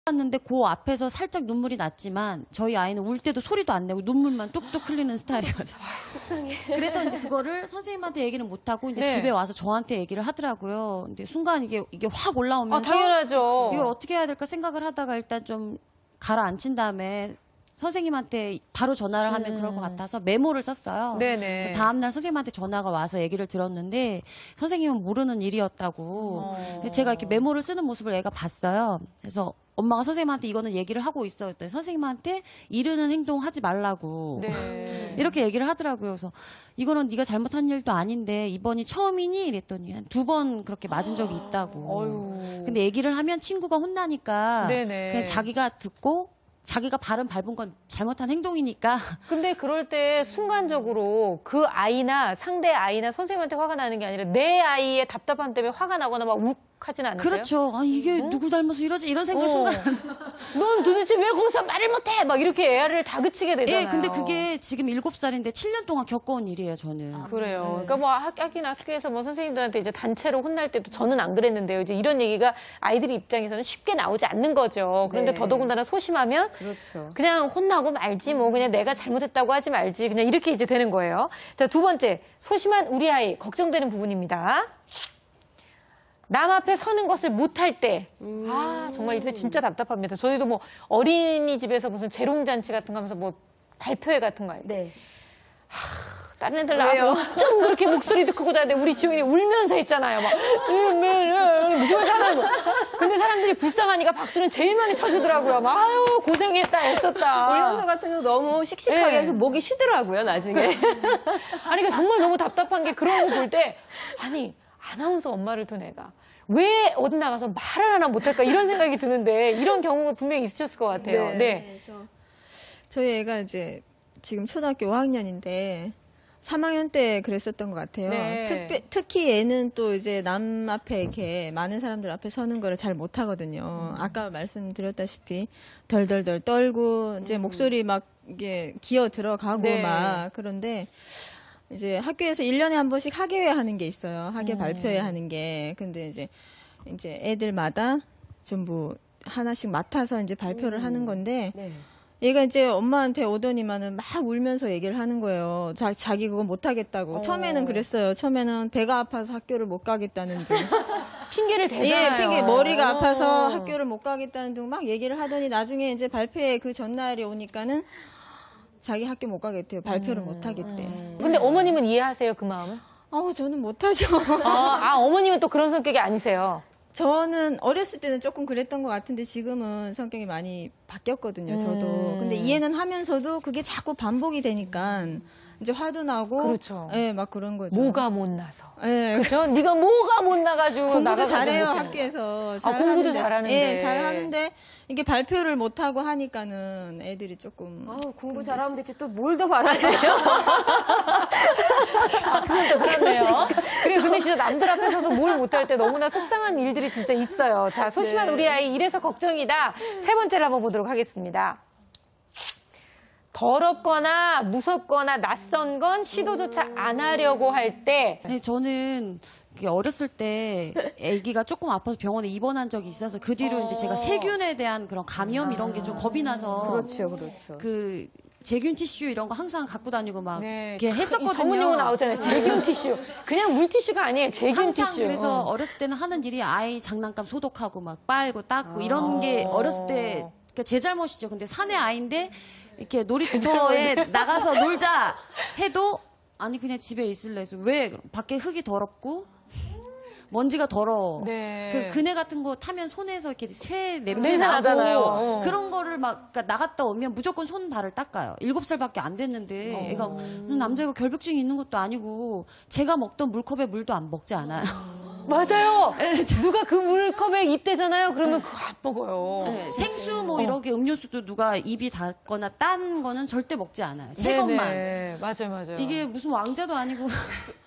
했는데 그 앞에서 살짝 눈물이 났지만 저희 아이는 울 때도 소리도 안 내고 눈물만 뚝뚝 흘리는 스타일이거든요. 속상해. 그래서 이제 그거를 선생님한테 얘기는 못 하고 이제 네. 집에 와서 저한테 얘기를 하더라고요. 근데 순간 이게 확 올라오면서 당연하죠. 이걸 어떻게 해야 될까 생각을 하다가 일단 좀 가라앉힌 다음에 선생님한테 바로 전화를 하면 그럴 것 같아서 메모를 썼어요. 네네. 그래서 다음날 선생님한테 전화가 와서 얘기를 들었는데 선생님은 모르는 일이었다고. 그래서 제가 이렇게 메모를 쓰는 모습을 애가 봤어요. 그래서 엄마가 선생님한테 이거는 얘기를 하고 있어요. 그랬더니 선생님한테 이르는 행동 하지 말라고. 네. 이렇게 얘기를 하더라고요. 그래서 이거는 네가 잘못한 일도 아닌데 이번이 처음이니? 이랬더니 한 2번 그렇게 맞은 적이 있다고. 어휴. 근데 얘기를 하면 친구가 혼나니까 네네. 그냥 자기가 듣고 자기가 발음 밟은 건 잘못한 행동이니까. 근데 그럴 때 순간적으로 그 아이나 상대 아이나 선생님한테 화가 나는 게 아니라 내 아이의 답답함 때문에 화가 나거나 막 욱하진 않으세요? 그렇죠. 아 이게 누구 닮아서 이러지? 이런 생각 순간. 넌 도대체 왜 거기서 말을 못해? 막 이렇게 애를 다그치게 되잖아요. 예, 근데 그게 지금 7살인데 7년 동안 겪어온 일이에요, 저는. 그래요. 그러니까 뭐 학교에서 뭐 선생님들한테 이제 단체로 혼날 때도 저는 안 그랬는데요. 이제 이런 얘기가 아이들 입장에서는 쉽게 나오지 않는 거죠. 그런데 네. 더더군다나 소심하면 그렇죠. 그냥 혼나고 말지 뭐 그냥 내가 잘못했다고 하지 말지 그냥 이렇게 이제 되는 거예요. 자, 2번째. 소심한 우리 아이 걱정되는 부분입니다. 남 앞에 서는 것을 못할 때. 아, 정말 이때 진짜 답답합니다. 저희도 뭐 어린이집에서 무슨 재롱잔치 같은 거 하면서 뭐 발표회 같은 거 할 때. 네. 다른 애들 나와서 어쩜 그렇게 목소리도 크고 자는데 우리 지훈이 울면서 있잖아요. 막 무슨 말 하는 거. 근데 사람들이 불쌍하니까 박수는 제일 많이 쳐주더라고요. 막 아유 고생했다 애썼다. 울면서 같은 거 너무 씩씩하게 네. 해서 목이 쉬더라고요, 나중에. 아니 그러니까 정말 너무 답답한 게 그런 거 볼 때 아니 아나운서 엄마를 둔 애가 왜 어디 나가서 말을 하나 못할까 이런 생각이 드는데 이런 경우가 분명히 있으셨을 것 같아요. 네. 저희 애가 이제 지금 초등학교 5학년인데 3학년 때 그랬었던 것 같아요. 네. 특히 얘는 또 이제 남 앞에 이렇게 많은 사람들 앞에 서는 거를 잘 못하거든요. 아까 말씀드렸다시피 덜덜덜 떨고 이제 목소리 막 이게 기어 들어가고 네. 막 그런데 이제 학교에서 1년에 한 번씩 학예회 하는 게 있어요. 학예 발표회 하는 게. 근데 이제 애들마다 전부 하나씩 맡아서 이제 발표를 하는 건데 네. 얘가 이제 엄마한테 오더니만은 막 울면서 얘기를 하는 거예요. 자기 그거 못 하겠다고. 처음에는 그랬어요. 처음에는 배가 아파서 학교를 못 가겠다는 둥. 핑계를 대잖아요. 예, 핑계 머리가 아파서 학교를 못 가겠다는 둥 막 얘기를 하더니 나중에 이제 발표회 그 전날이 오니까는 자기 학교 못 가겠대요. 발표를 못 하겠대. 근데 어머님은 이해하세요 그 마음을? 저는 못하죠. 어머님은 또 그런 성격이 아니세요. 저는 어렸을 때는 조금 그랬던 것 같은데 지금은 성격이 많이 바뀌었거든요, 저도. 근데 이해는 하면서도 그게 자꾸 반복이 되니까 이제 화도 나고. 그렇죠. 예, 막 그런 거죠. 뭐가 못 나서. 예. 그렇죠? 네가 뭐가 못 나가지고 공부도 나가서 잘해요, 못해. 학교에서. 공부도 잘하는데. 예, 잘하는데 이게 발표를 못하고 하니까는 애들이 조금. 공부 잘하면 되지 또 뭘 더 바라세요? 그건 또 그렇네요. 그래, 근데 진짜 남들 앞에 서서 뭘 못할 때 너무나 속상한 일들이 진짜 있어요. 자, 소심한 우리 아이 이래서 걱정이다. 3번째를 한번 보도록 하겠습니다. 더럽거나 무섭거나 낯선 건 시도조차 안 하려고 할 때. 네, 저는 이게 어렸을 때 아기가 조금 아파서 병원에 입원한 적이 있어서 그 뒤로 이제 제가 세균에 대한 그런 감염 이런 게 좀 겁이 나서 그렇죠, 그렇죠. 그 제균 티슈 이런 거 항상 갖고 다니고 막 네, 이렇게 했었거든요. 전문 용어 나오잖아요. 제균 티슈. 그냥 물티슈가 아니에요. 제균 항상 티슈. 그래서 어렸을 때는 하는 일이 아이 장난감 소독하고 막 빨고 닦고 이런 게 어렸을 때 그러니까 제 잘못이죠. 근데 사내 아이인데 이렇게 놀이터에 나가서 놀자 해도 아니 그냥 집에 있을래 해서 왜 밖에 흙이 더럽고 먼지가 더러워. 네. 그네 같은 거 타면 손에서 이렇게 새 냄새 냄새 나고 나잖아요. 그런 거를 막 그러니까 나갔다 오면 무조건 손 발을 닦아요. 7살밖에 안 됐는데 애가 남자애가 결벽증이 있는 것도 아니고 제가 먹던 물컵에 물도 안 먹지 않아요. 맞아요. 누가 그 물컵에 입 대잖아요. 그러면 그거 안 먹어요. 네, 생수 뭐 이렇게 음료수도 누가 입이 닿거나 딴 거는 절대 먹지 않아요. 새 것만. 맞아요, 맞아요. 이게 무슨 왕자도 아니고.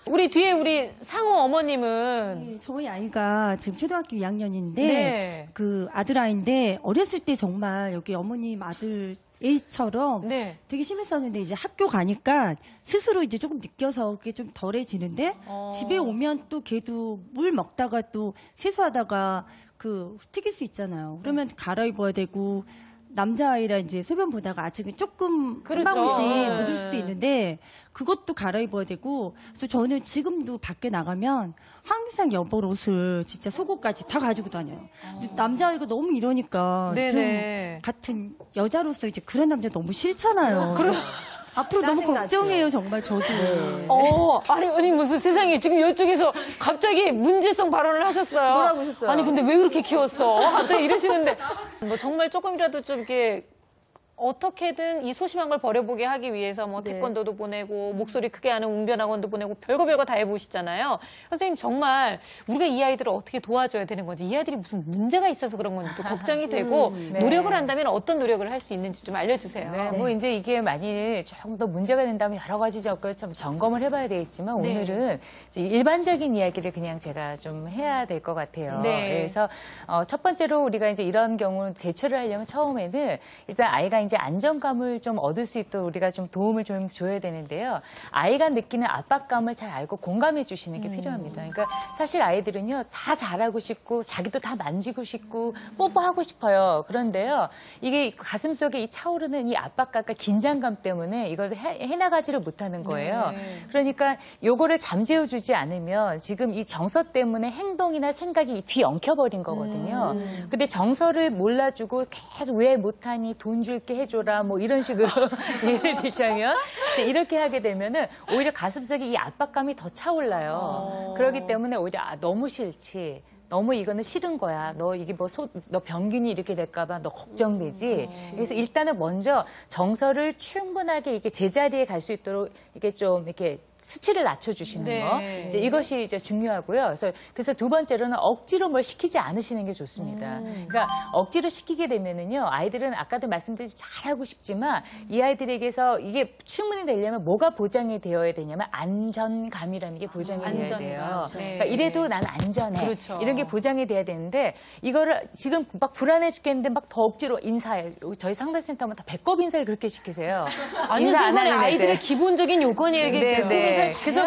우리 뒤에 우리 상호 어머님은 네, 저희 아이가 지금 초등학교 2학년인데 네. 그 아들 아이인데 어렸을 때 정말 여기 어머님 아들 A처럼 네. 되게 심했었는데 이제 학교 가니까 스스로 이제 조금 느껴서 그게 좀 덜해지는데 집에 오면 또 걔도 물 먹다가 또 세수하다가 그 튀길 수 있잖아요. 그러면 갈아입어야 되고 남자아이라 이제 소변 보다가 아직은 조금 한 그렇죠. 방울씩 네. 묻을 수도 있는데 그것도 갈아입어야 되고 그래서 저는 지금도 밖에 나가면 항상 여벌 옷을 진짜 속옷까지 다 가지고 다녀요. 근데 남자아이가 너무 이러니까 좀 네네. 같은 여자로서 이제 그런 남자 너무 싫잖아요. 앞으로 너무 짜증나죠. 걱정해요, 정말 저도. 아니 무슨 세상에 지금 이쪽에서 갑자기 문제성 발언을 하셨어요. 뭐라고 하셨어요? 아니 근데 왜 그렇게 키웠어? 갑자기 이러시는데 뭐 정말 조금이라도 좀 이렇게 어떻게든 이 소심한 걸 버려보게 하기 위해서 뭐 태권도도 보내고 목소리 크게 하는 웅변학원도 보내고 별거 다 해보시잖아요. 선생님 정말 우리가 이 아이들을 어떻게 도와줘야 되는 건지 이 아이들이 무슨 문제가 있어서 그런 건지 또 걱정이 되고 노력을 한다면 어떤 노력을 할 수 있는지 좀 알려주세요. 네, 뭐 이제 이게 만일 조금 더 문제가 된다면 여러 가지 접근을 좀 점검을 해봐야 되겠지만 네. 오늘은 이제 일반적인 이야기를 그냥 제가 좀 해야 될 것 같아요. 네. 그래서 첫 번째로 우리가 이제 이런 경우 대처를 하려면 처음에는 일단 아이가 이제 안정감을 좀 얻을 수 있도록 우리가 좀 도움을 좀 줘야 되는데요. 아이가 느끼는 압박감을 잘 알고 공감해 주시는 게 필요합니다. 그러니까 사실 아이들은요 다 잘하고 싶고 자기도 다 만지고 싶고 뽀뽀하고 싶어요. 그런데요 이게 가슴속에 이 차오르는 이 압박감과 긴장감 때문에 이걸 해나가지를 못하는 거예요. 그러니까 요거를 잠재워 주지 않으면 지금 이 정서 때문에 행동이나 생각이 뒤엉켜버린 거거든요. 근데 정서를 몰라주고 계속 왜 못하니 돈 줄게 해줘라 뭐 이런 식으로 예를 들자면 이제 이렇게 하게 되면은 오히려 가슴속에 이 압박감이 더 차올라요. 그렇기 때문에 오히려 너무 싫지. 너무 이거는 싫은 거야. 너 이게 너 병균이 이렇게 될까봐 너 걱정되지. 그래서 일단은 먼저 정서를 충분하게 이렇게 제자리에 갈 수 있도록 이게 좀 이렇게 수치를 낮춰주시는 네. 거. 이제 이것이 이제 중요하고요. 그래서 두 번째로는 억지로 뭘 시키지 않으시는 게 좋습니다. 그러니까 억지로 시키게 되면은요, 아이들은 아까도 말씀드린 잘하고 싶지만 이 아이들에게서 이게 충분히 되려면 뭐가 보장이 되어야 되냐면 안전감이라는 게 보장이 돼야 돼요. 네. 그러니까 이래도 난 안전해. 그렇죠. 이런 게 보장이 돼야 되는데 이거를 지금 막 불안해 죽겠는데 막 더 억지로 인사해. 저희 상담센터면 다 배꼽 인사를 그렇게 시키세요. 아니 인사 안 순간에 하는 아이들의 애들. 기본적인 요건이겠죠. 네, 네. 그래서